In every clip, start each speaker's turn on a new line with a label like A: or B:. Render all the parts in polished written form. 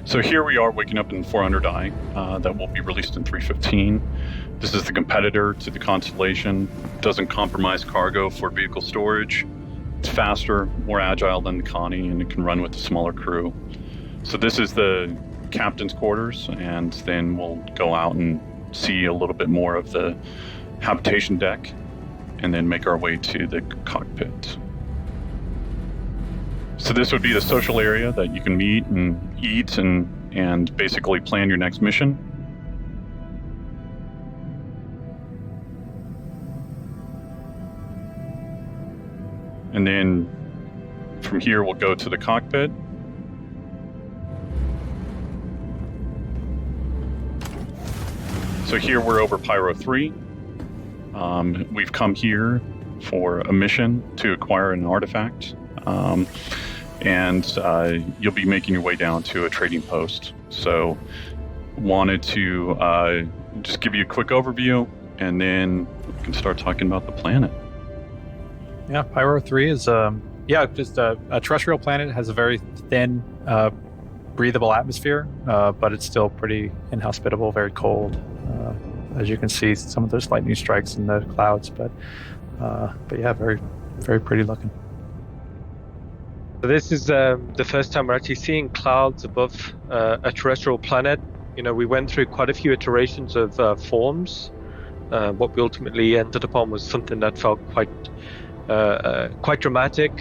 A: So here we are waking up in 400i that will be released in 3.15. This is the competitor to the Constellation. Doesn't compromise cargo for vehicle storage. It's faster, more agile than the Connie, and it can run with a smaller crew. So this is the captain's quarters, and then we'll go out and see a little bit more of the habitation deck, and then make our way to the cockpit. So this would be the social area that you can meet and eat and basically plan your next mission. And then from here, we'll go to the cockpit. So here we're over Pyro 3. We've come here for a mission to acquire an artifact. And you'll be making your way down to a trading post. So wanted to just give you a quick overview, and then we can start talking about the planet.
B: Yeah, Pyro 3 is just a terrestrial planet. It has a very thin, breathable atmosphere, but it's still pretty inhospitable, very cold. As you can see, some of those lightning strikes in the clouds, but yeah, very, very pretty looking.
C: So this is the first time we're actually seeing clouds above a terrestrial planet. You know, we went through quite a few iterations of forms. What we ultimately ended upon was something that felt quite dramatic,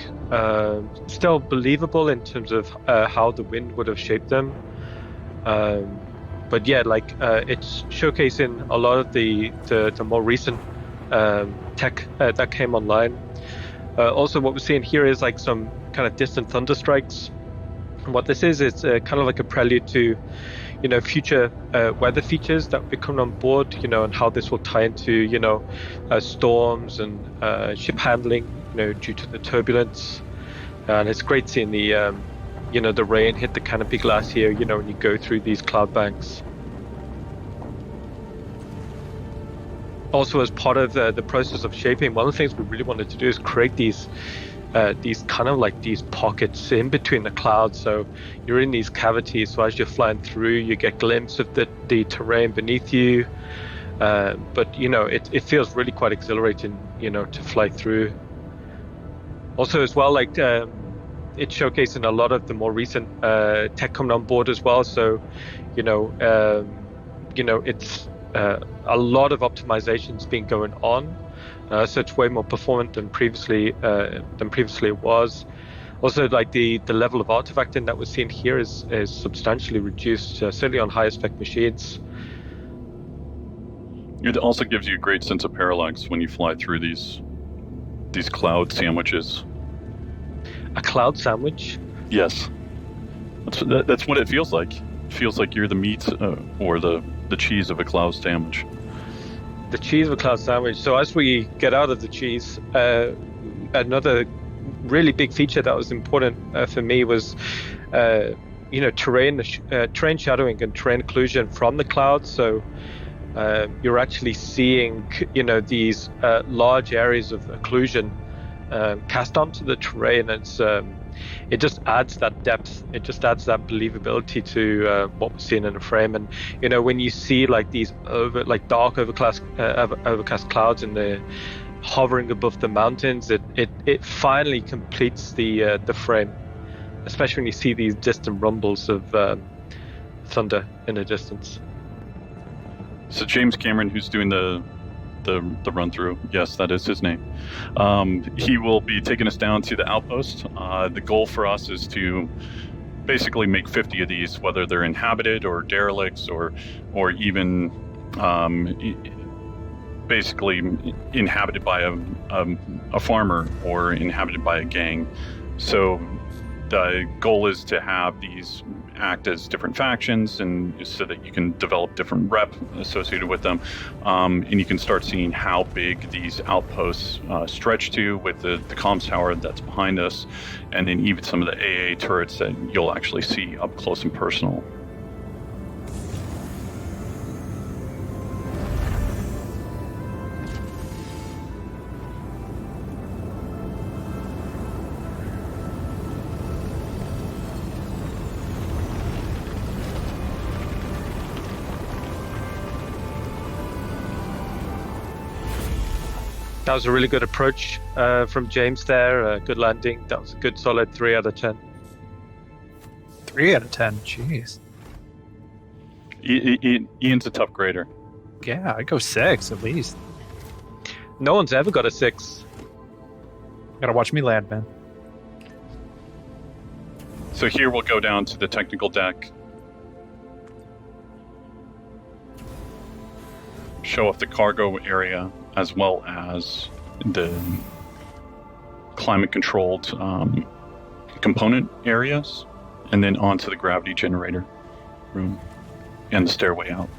C: still believable in terms of how the wind would have shaped them. But yeah, it's showcasing a lot of the more recent tech that came online. Also, what we're seeing here is like some kind of distant thunder strikes. And what this is kind of like a prelude to, future weather features that will be coming on board, and how this will tie into, storms and ship handling, due to the turbulence. And it's great seeing the, the rain hit the canopy glass here, when you go through these cloud banks. Also, as part of the process of shaping, one of the things we really wanted to do is create these kind of like these pockets in between the clouds. So you're in these cavities, so as you're flying through, you get glimpses of the terrain beneath you. But it feels really quite exhilarating, to fly through. Also, as well, it's showcasing a lot of the more recent tech coming on board as well. So, it's a lot of optimizations been going on. So it's way more performant than previously it was. Also, the level of artifacting that we're seeing here is substantially reduced, certainly on higher spec machines.
A: It also gives you a great sense of parallax when you fly through these cloud sandwiches.
C: A cloud sandwich?
A: Yes, that's what it feels like. It feels like you're the meat or the cheese of a cloud sandwich.
C: The cheese of a cloud sandwich. So as we get out of the cheese, another really big feature that was important for me was, terrain shadowing and terrain occlusion from the clouds. So you're actually seeing, these large areas of occlusion cast onto the terrain. It just adds that depth. It just adds that believability to what we're seeing in the frame. And when you see these dark overcast clouds and they're hovering above the mountains, it finally completes the frame. Especially when you see these distant rumbles of thunder in the distance.
A: So James Cameron, who's doing the run through, yes, that is his name. He will be taking us down to the outpost. The goal for us is to basically make 50 of these, whether they're inhabited or derelicts or even basically inhabited by a farmer or inhabited by a gang. So the goal is to have these act as different factions, and so that you can develop different rep associated with them, and you can start seeing how big these outposts stretch to with the comms tower that's behind us, and then even some of the AA turrets that you'll actually see up close and personal.
C: That was a really good approach from James there. Good landing. That was a good solid 3 out of 10.
B: 3 out of 10. Jeez.
A: Ian's a tough grader.
B: Yeah, I'd go 6 at least.
C: No one's ever got a 6.
B: Gotta watch me land, man.
A: So here we'll go down to the technical deck. Show off the cargo area as well as the climate-controlled component areas, and then onto the gravity generator room and the stairway out.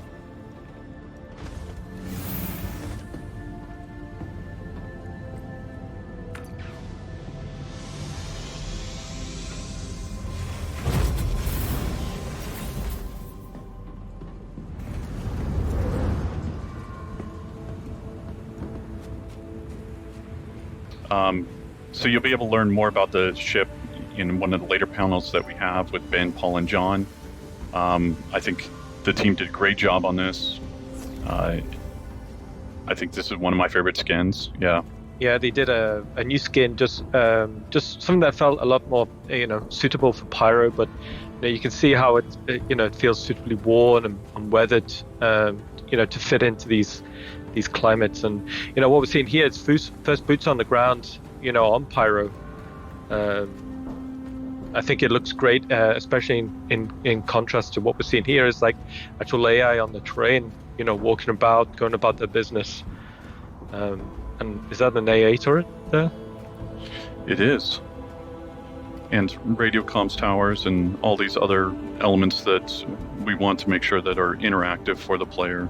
A: So you'll be able to learn more about the ship in one of the later panels that we have with Ben, Paul, and John. I think the team did a great job on this. I think this is one of my favorite skins. Yeah.
C: Yeah, they did a new skin, just something that felt a lot more, suitable for Pyro. But you can see how it feels suitably worn and weathered, to fit into these climates. And what we're seeing here is first boots on the ground, on Pyro. I think it looks great, especially in contrast to what we're seeing here is like actual AI on the terrain, walking about, going about their business. And is that an AA turret there?
A: It is. And radio comms towers and all these other elements that we want to make sure that are interactive for the player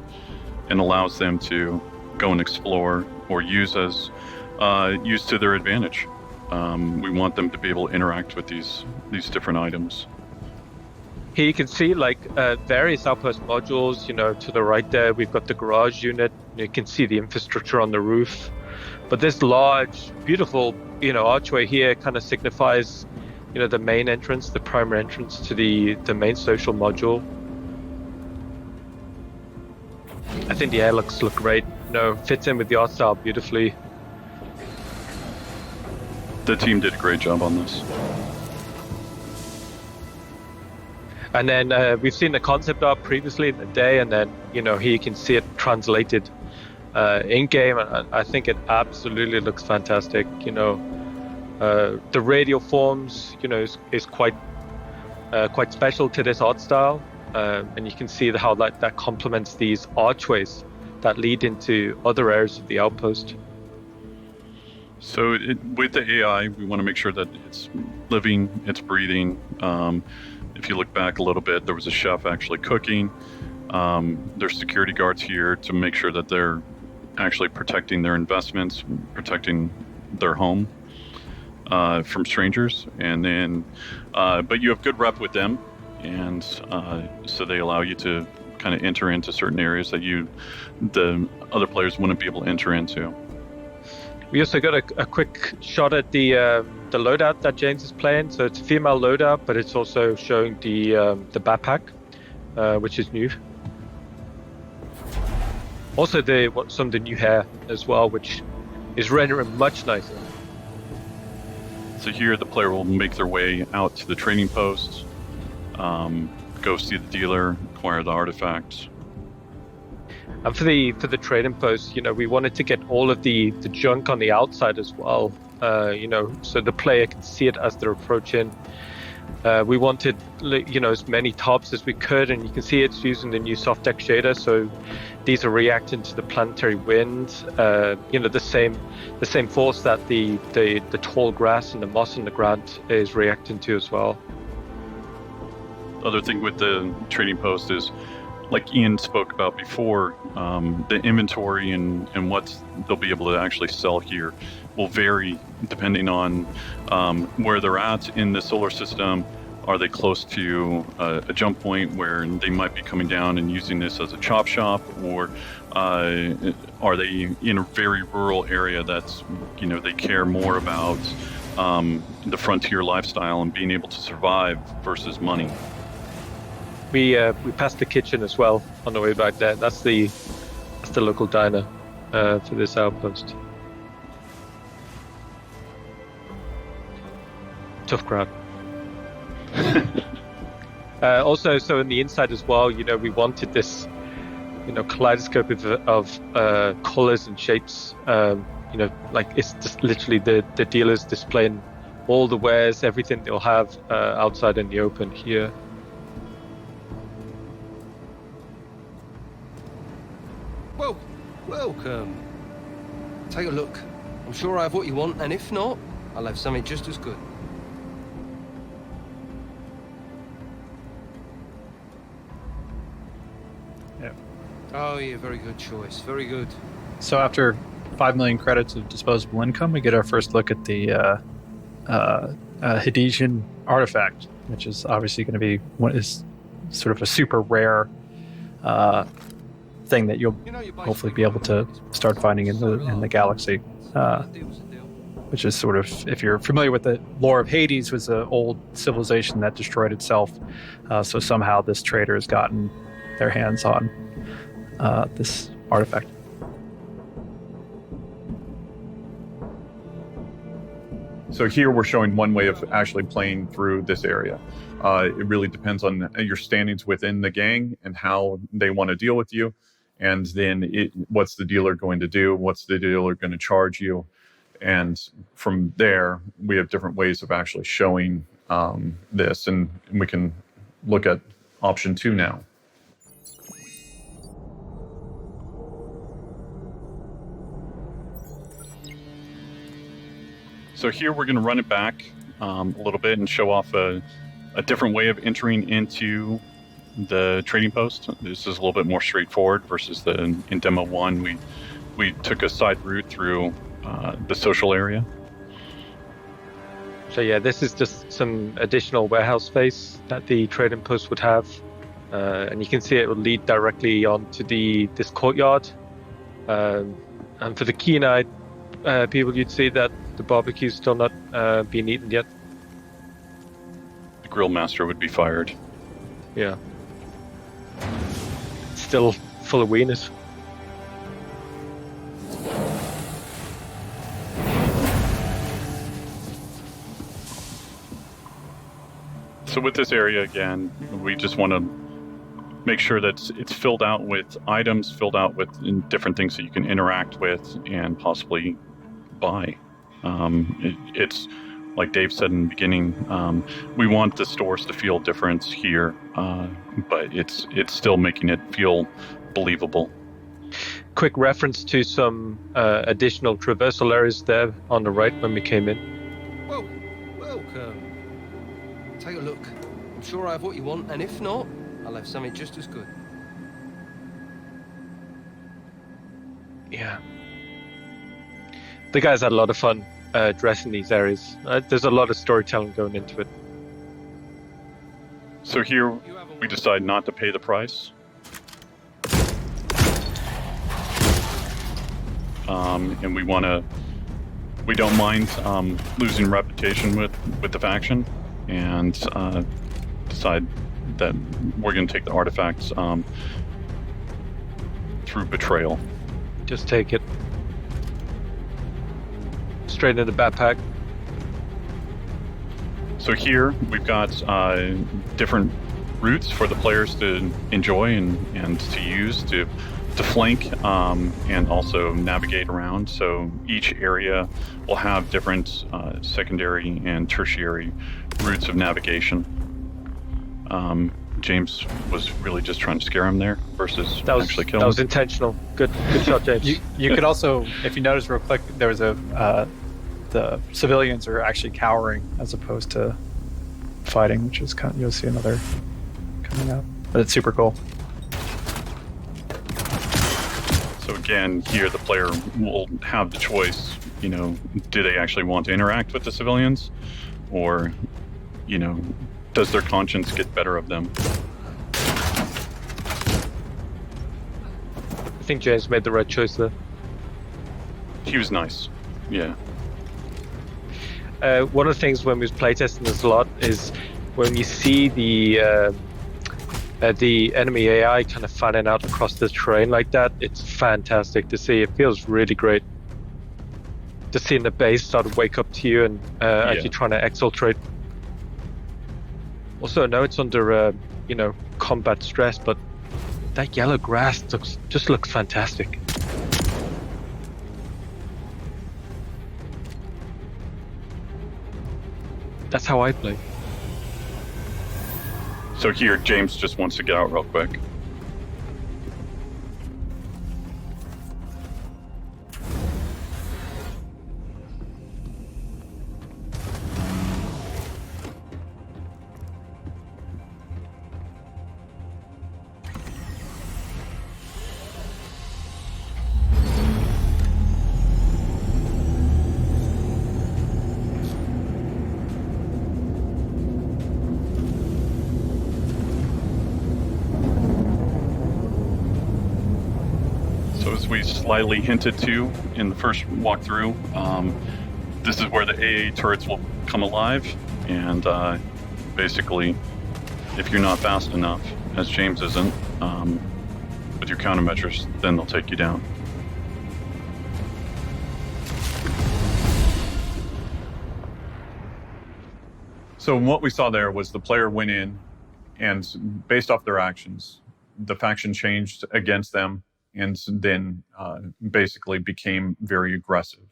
A: and allows them to go and explore or use to their advantage. We want them to be able to interact with these different items.
C: Here you can see various outpost modules, to the right there we've got the garage unit. You can see the infrastructure on the roof. But this large, beautiful, archway here kind of signifies, the main entrance, the primary entrance to the main social module. I think the airlocks look great. Fits in with the art style beautifully.
A: The team did a great job on this.
C: And then we've seen the concept art previously in the day, and then here you can see it translated in game, and I think it absolutely looks fantastic. The radial forms, is quite special to this art style, and you can see how that complements these archways that lead into other areas of the outpost.
A: So with the AI, we want to make sure that it's living, it's breathing. If you look back a little bit, there was a chef actually cooking. There's security guards here to make sure that they're actually protecting their investments, protecting their home from strangers. And then, but you have good rep with them, and so they allow you to kind of enter into certain areas that the other players wouldn't be able to enter into.
C: We also got a quick shot at the loadout that James is playing. So it's a female loadout, but it's also showing the backpack, which is new. Also some of the new hair as well, which is rendering much nicer.
A: So here the player will make their way out to the trading post, go see the dealer, acquire the artifacts.
C: And for the trading post, we wanted to get all of the junk on the outside as well, so the player can see it as they're approaching. We wanted, as many tops as we could, and you can see it's using the new soft deck shader. So these are reacting to the planetary wind, the same force that the tall grass and the moss on the ground is reacting to as well.
A: Other thing with the trading post is, like Ian spoke about before, the inventory and what they'll be able to actually sell here will vary depending on where they're at in the solar system. Are they close to a jump point where they might be coming down and using this as a chop shop, or are they in a very rural area that's, they care more about the frontier lifestyle and being able to survive versus money.
C: We passed the kitchen as well on the way back there. That's the local diner for this outpost. tough crowd. Also, so in the inside as well, we wanted this, kaleidoscope of colors and shapes. Like it's just literally the dealers displaying all the wares, everything they'll have outside in the open here.
D: Well, welcome. Take a look. I'm sure I have what you want, and if not, I'll have something just as good.
B: Yeah.
D: Oh, yeah, very good choice. Very good.
B: So after 5 million credits of disposable income, we get our first look at the Hadesian artifact, which is obviously going to be what is sort of a super rare thing that you'll hopefully be able to start finding in the galaxy. Which is sort of, if you're familiar with the lore of Hades, was an old civilization that destroyed itself. So somehow this trader has gotten their hands on this artifact.
A: So here we're showing one way of actually playing through this area. It really depends on your standings within the gang and how they want to deal with you. And then what's the dealer going to do? What's the dealer going to charge you? And from there, we have different ways of actually showing this. And we can look at option 2 now. So here we're going to run it back a little bit and show off a different way of entering into the trading post. This is a little bit more straightforward versus in demo 1 we took a side route through the social area.
C: So yeah, this is just some additional warehouse space that the trading post would have, and you can see it will lead directly onto this courtyard. And for the keen-eyed people, you'd see that the barbecue's still not been eaten yet.
A: The grill master would be fired.
C: Yeah. Still full of wieners.
A: So with this area, again, we just want to make sure that it's filled out with items, filled out with different things that you can interact with and possibly buy. It's like Dave said in the beginning, we want the stores to feel different here, but it's still making it feel believable.
C: Quick reference to some additional traversal areas there on the right when we came in.
D: Well, welcome. Take a look. I'm sure I have what you want, and if not, I'll have something just as good.
C: Yeah. The guys had a lot of fun dressing these areas. There's a lot of storytelling going into it.
A: So here we decide not to pay the price. And we don't mind losing reputation with the faction, and decide that we're going to take the artifacts through betrayal.
C: Just take it. Straight into the backpack.
A: So here we've got different routes for the players to enjoy and to use to flank and also navigate around. So each area will have different secondary and tertiary routes of navigation. James was really just trying to scare him there versus actually kill him.
C: That was intentional. Good shot, James.
B: You could also, if you notice real quick, there was the civilians are actually cowering as opposed to fighting, which is you'll see another coming up. But it's super cool.
A: So again, here the player will have the choice, do they actually want to interact with the civilians, or, does their conscience get better of them?
C: I think James made the right choice there.
A: He was nice, yeah.
C: One of the things when we was playtesting this a lot is when you see the enemy AI kind of fanning out across the terrain like that, it's fantastic to see. It feels really great. Just seeing the base start to wake up to you and actually trying to exfiltrate Also, I know it's under combat stress, but that yellow grass just looks fantastic. That's how I play.
A: So here, James just wants to get out real quick. As we slightly hinted to in the first walkthrough, this is where the AA turrets will come alive, and basically, if you're not fast enough, as James isn't, with your countermeasures, then they'll take you down. So what we saw there was the player went in, and based off their actions, the faction changed against them, and then basically became very aggressive.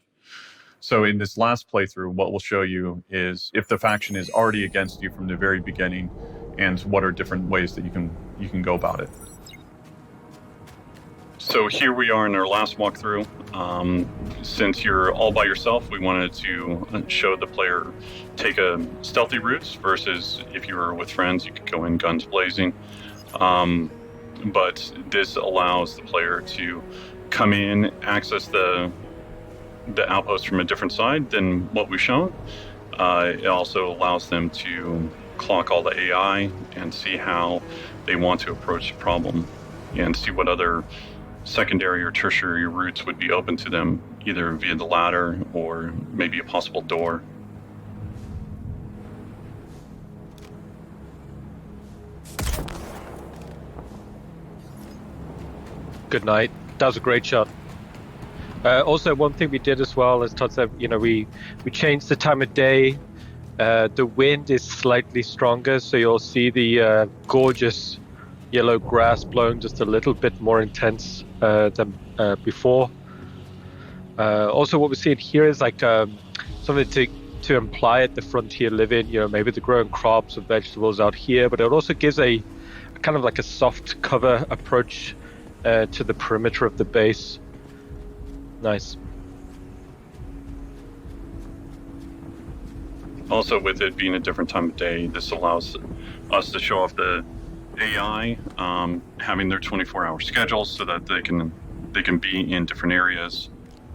A: So in this last playthrough, what we'll show you is if the faction is already against you from the very beginning, and what are different ways that you can go about it. So here we are in our last walkthrough. Since you're all by yourself, we wanted to show the player take a stealthy routes versus if you were with friends, you could go in guns blazing. But this allows the player to come in, access the outpost from a different side than what we've shown. It also allows them to clock all the AI and see how they want to approach the problem and see what other secondary or tertiary routes would be open to them, either via the ladder or maybe a possible door.
C: Good night. That was a great shot. Also, one thing we did as well, as Todd said, we changed the time of day. The wind is slightly stronger, so you'll see the gorgeous yellow grass blowing just a little bit more intense than before. Also, what we're seeing here is like something to imply at the frontier living. Maybe they're growing crops or vegetables out here, but it also gives a kind of like a soft cover approach to the perimeter of the base. Nice.
A: Also, with it being a different time of day, this allows us to show off the AI having their 24-hour schedules so that they can be in different areas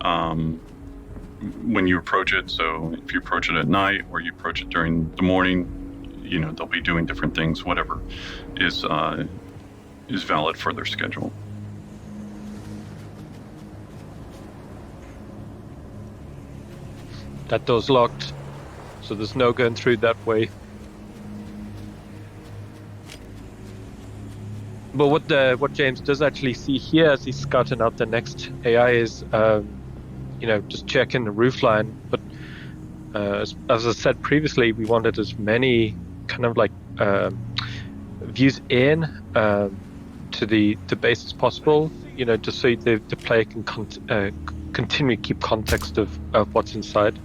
A: when you approach it. So if you approach it at night or you approach it during the morning, they'll be doing different things, whatever is valid for their schedule.
C: That door's locked, so there's no going through that way. But what James does actually see here as he's scouting out the next AI is, just checking the roofline. But as I said previously, we wanted as many kind of like views in to the base as possible. Just so the player can continue to keep context of what's inside.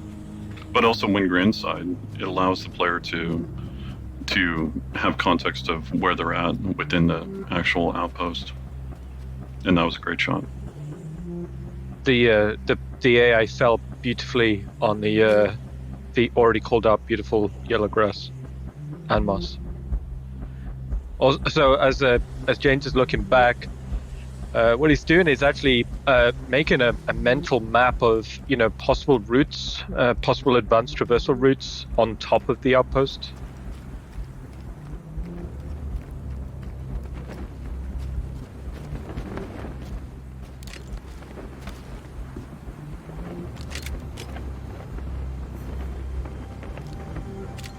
A: But also when you're inside, it allows the player to have context of where they're at within the actual outpost. And that was a great shot.
C: The AI fell beautifully on the already called out beautiful yellow grass and moss. Also, as James is looking back, what he's doing is actually making a mental map of possible routes, possible advanced traversal routes on top of the outpost.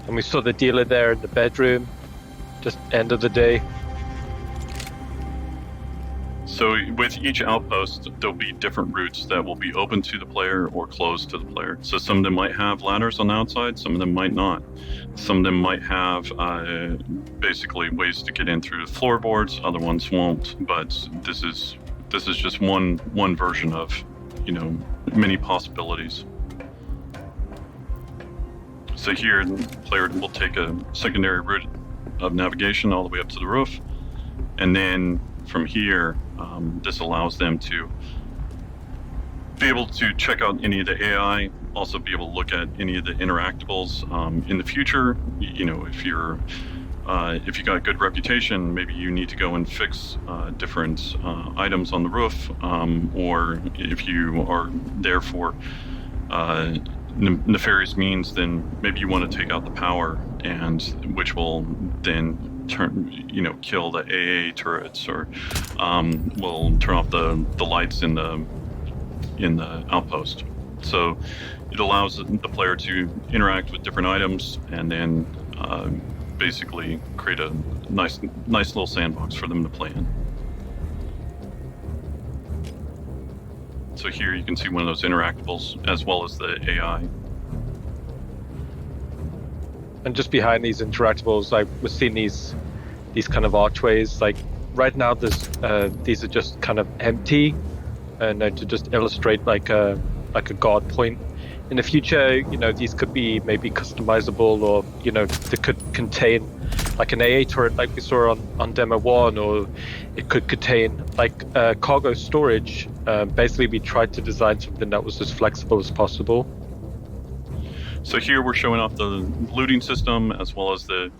C: And we saw the dealer there in the bedroom, just end of the day.
A: So with each outpost, there'll be different routes that will be open to the player or closed to the player. So some of them might have ladders on the outside, some of them might not. Some of them might have basically ways to get in through the floorboards, other ones won't. But this is just one version of, many possibilities. So here, the player will take a secondary route of navigation all the way up to the roof, and then from here, this allows them to be able to check out any of the AI, also be able to look at any of the interactables in the future. If you got a good reputation, maybe you need to go and fix different items on the roof, or if you are there for nefarious means, then maybe you want to take out the power, and which will then kill the AA turrets, or will turn off the lights in the outpost. So it allows the player to interact with different items, and then basically create a nice little sandbox for them to play in. So here you can see one of those interactables as well as the AI.
C: And just behind these interactables, we're seeing these kind of archways. Like right now, these are just kind of empty, and to just illustrate like a guard point. In the future, these could be maybe customizable, or they could contain like an AA turret, like we saw on demo 1, or it could contain like cargo storage. Basically, we tried to design something that was as flexible as possible.
A: So here we're showing off the looting system as well as the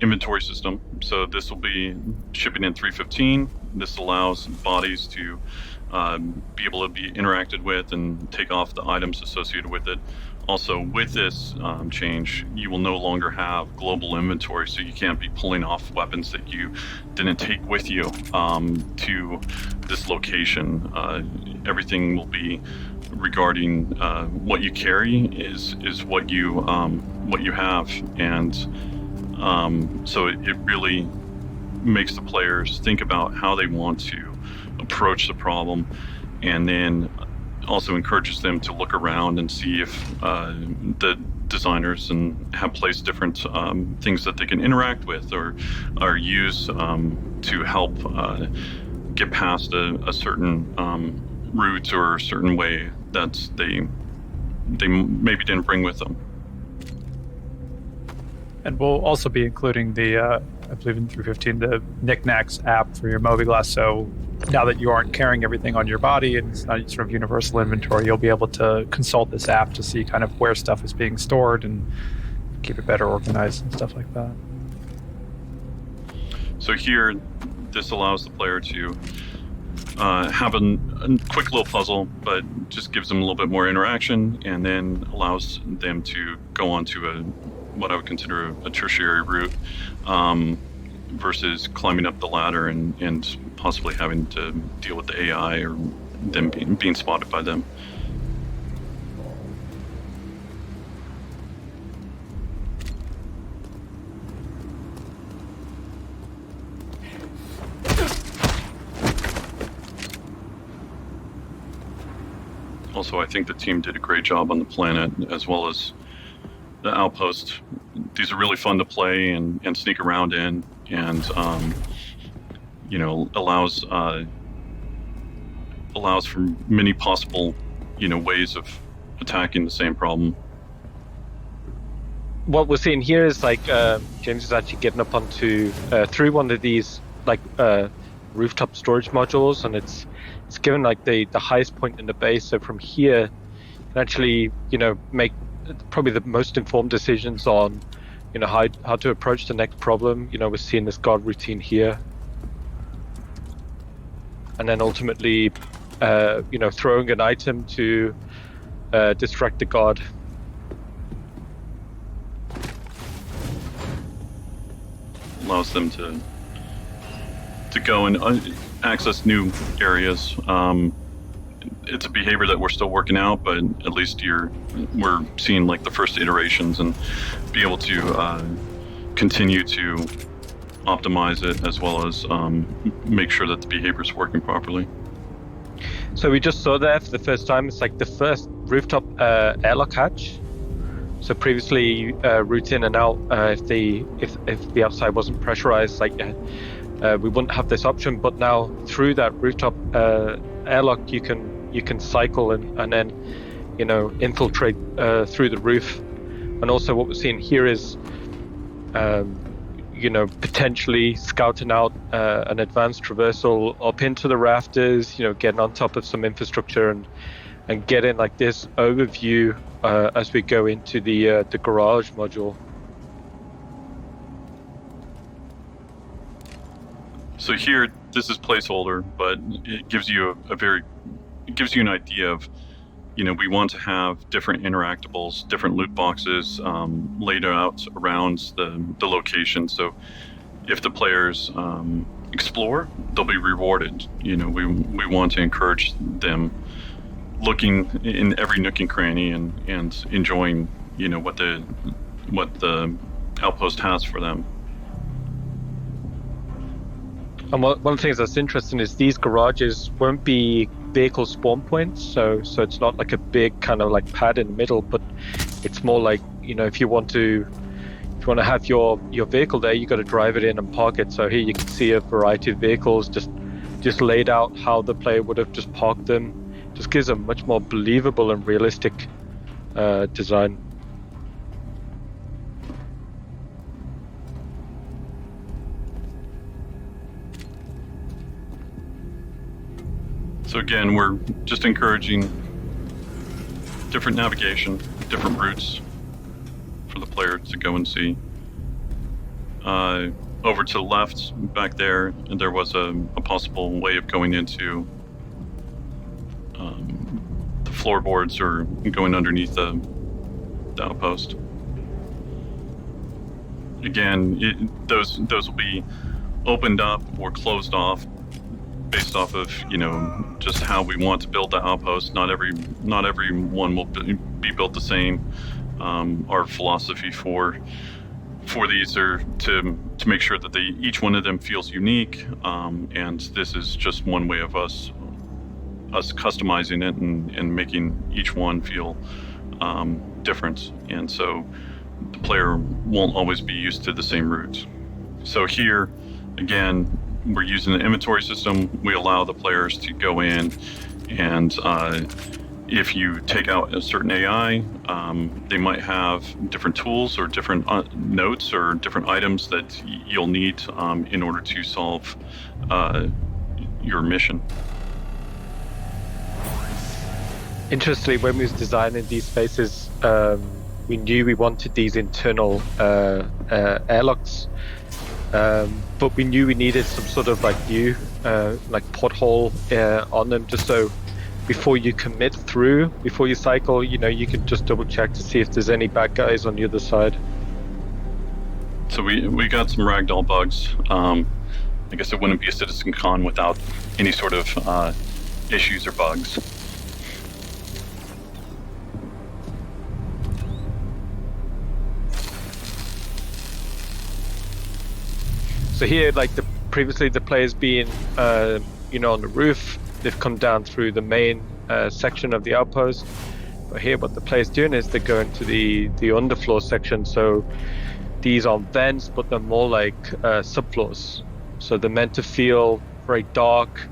A: inventory system. So this will be shipping in 315. This allows bodies to be able to be interacted with and take off the items associated with it. Also, with this change, you will no longer have global inventory, so you can't be pulling off weapons that you didn't take with you to this location. Everything will be regarding what you carry is what you have, and so it really makes the players think about how they want to approach the problem, and then also encourages them to look around and see if the designers have placed different things that they can interact with or use to help get past a certain route or a certain way that they maybe didn't bring with them.
B: And we'll also be including the, I believe in 315, the Knickknacks app for your Mobiglass. So now that you aren't carrying everything on your body and it's not sort of universal inventory, you'll be able to consult this app to see kind of where stuff is being stored and keep it better organized and stuff like that.
A: So here, this allows the player to have a quick little puzzle, but just gives them a little bit more interaction, and then allows them to go on to what I would consider a tertiary route, versus climbing up the ladder and possibly having to deal with the AI or them being spotted by them. Also, I think the team did a great job on the planet as well as the outpost. These are really fun to play and sneak around in, and allows for many possible ways of attacking the same problem.
C: What we're seeing here is like James is actually getting up onto through one of these like rooftop storage modules, and it's given like the highest point in the base. So from here, you can actually make probably the most informed decisions on how to approach the next problem. We're seeing this guard routine here, and then ultimately throwing an item to distract the guard.
A: Allows them to go and access new areas. It's a behavior that we're still working out, but at least we're seeing like the first iterations and be able to continue to optimize it as well as make sure that the behavior is working properly.
C: So we just saw there for the first time. It's like the first rooftop airlock hatch. So previously, route in and out, if the outside wasn't pressurized, like we wouldn't have this option. But now through that rooftop airlock, you can cycle and then infiltrate through the roof. And also what we're seeing here is potentially scouting out an advanced traversal up into the rafters, getting on top of some infrastructure and getting like this overview as we go into the garage module.
A: So here, this is placeholder, but it gives you an idea of, we want to have different interactables, different loot boxes laid out around the location. So if the players explore, they'll be rewarded. We want to encourage them looking in every nook and cranny and enjoying, what the outpost has for them.
C: And one of the things that's interesting is these garages won't be vehicle spawn points, so it's not like a big kind of like pad in the middle, but it's more like, if you want to have your vehicle there, you got to drive it in and park it. So here you can see a variety of vehicles just laid out how the player would have just parked them. Just gives a much more believable and realistic design.
A: So again, we're just encouraging different navigation, different routes for the player to go and see. Over to the left, back there was a possible way of going into the floorboards or going underneath the outpost. Again, those will be opened up or closed off based off of just how we want to build the outpost. Not every one will be built the same. Our philosophy for these are to make sure that each one of them feels unique, and this is just one way of us customizing it and making each one feel different, and so the player won't always be used to the same route. So here again, we're using the inventory system. We allow the players to go in and if you take out a certain AI, they might have different tools or different notes or different items that you'll need in order to solve your mission.
C: Interestingly, when we was designing these spaces, we knew we wanted these internal airlocks. But we knew we needed some sort of like view, like porthole on them, just so before you commit through, before you cycle, you can just double check to see if there's any bad guys on the other side.
A: So we got some ragdoll bugs. I guess it wouldn't be a CitizenCon without any sort of issues or bugs.
C: So here, like previously the players being, on the roof, they've come down through the main section of the outpost. But here, what the players doing is they're going to the underfloor section. So these aren't vents, but they're more like subfloors. So they're meant to feel very dark,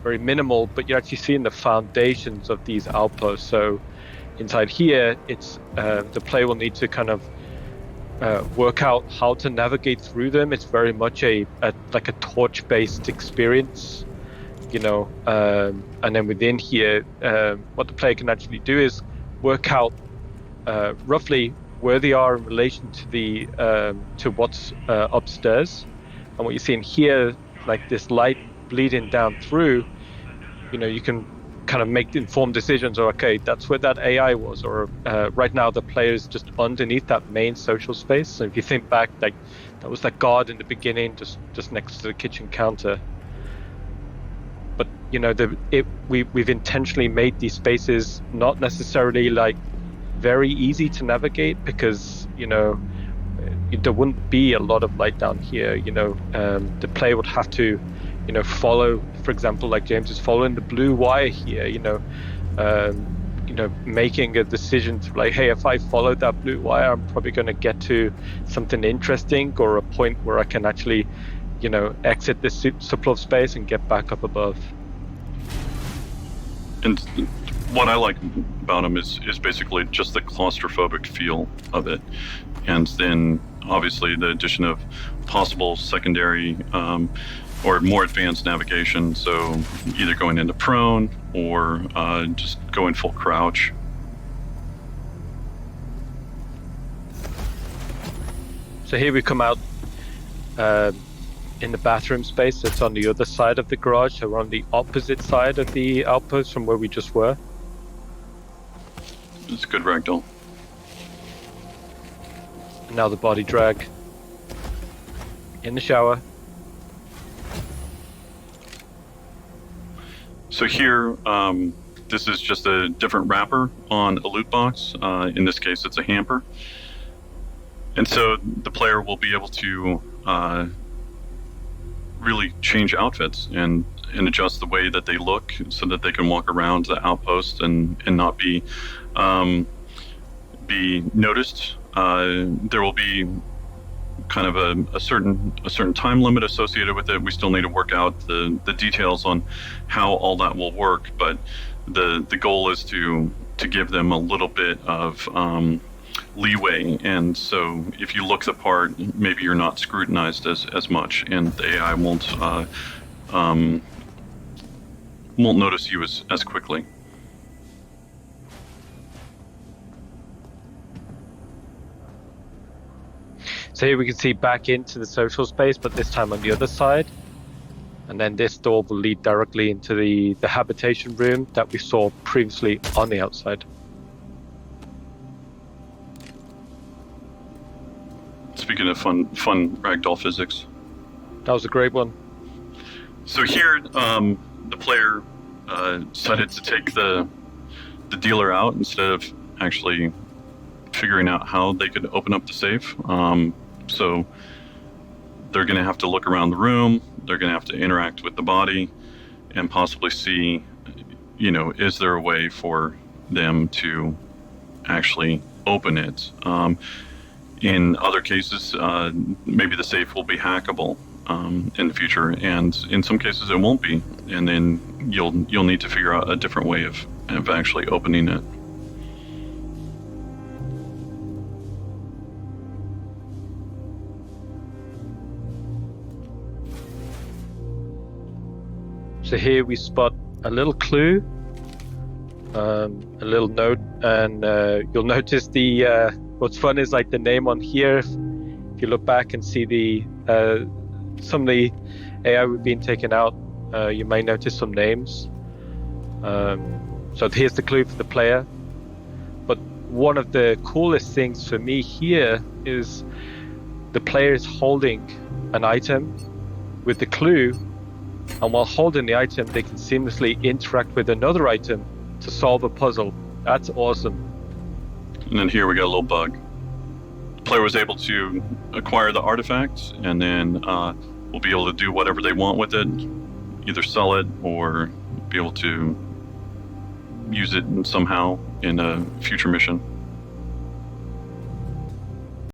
C: very minimal, but you're actually seeing the foundations of these outposts. So inside here, it's the player will need to kind of work out how to navigate through them. It's very much a torch-based experience, and then within here, what the player can actually do is work out roughly where they are in relation to the to what's upstairs. And what you see in here, like this light bleeding down through, you can kind of make informed decisions, or okay, that's where that AI was, or right now the player is just underneath that main social space. So if you think back, like that was that guard in the beginning, just next to the kitchen counter. But we've intentionally made these spaces not necessarily like very easy to navigate, because there wouldn't be a lot of light down here. The player would have to, follow, for example, like James is following the blue wire here. Making a decision to like, hey, if I follow that blue wire, I'm probably going to get to something interesting or a point where I can actually, exit this supply of space and get back up above.
A: And what I like about them is basically just the claustrophobic feel of it, and then obviously the addition of possible secondary or more advanced navigation, so either going into prone or just going full crouch.
C: So here we come out in the bathroom space that's on the other side of the garage, so we're on the opposite side of the outpost from where we just were.
A: It's a good ragdoll.
C: And now the body drag. In the shower.
A: So here, this is just a different wrapper on a loot box. In this case, it's a hamper. And so the player will be able to really change outfits and adjust the way that they look so that they can walk around the outpost and not be noticed. There will be kind of a certain time limit associated with it. We still need to work out the details on how all that will work, but the goal is to give them a little bit of leeway, and so if you look the part, maybe you're not scrutinized as much, and the AI won't notice you as quickly.
C: So here we can see back into the social space, but this time on the other side. And then this door will lead directly into the habitation room that we saw previously on the outside.
A: Speaking of fun ragdoll physics.
C: That was a great one.
A: So here, the player decided to take the dealer out instead of actually figuring out how they could open up the safe. So they're going to have to look around the room. They're going to have to interact with the body and possibly see, is there a way for them to actually open it? In other cases, maybe the safe will be hackable in the future, and in some cases it won't be. And then you'll need to figure out a different way of actually opening it.
C: So here we spot a little clue, a little note, and you'll notice what's fun is like the name on here. If you look back and see some of the AI being taken out, you may notice some names. So here's the clue for the player. But one of the coolest things for me here is the player is holding an item with the clue, and while holding the item, they can seamlessly interact with another item to solve a puzzle. That's awesome.
A: And then here we got a little bug. The player was able to acquire the artifact, and then will be able to do whatever they want with it, either sell it or be able to use it somehow in a future mission.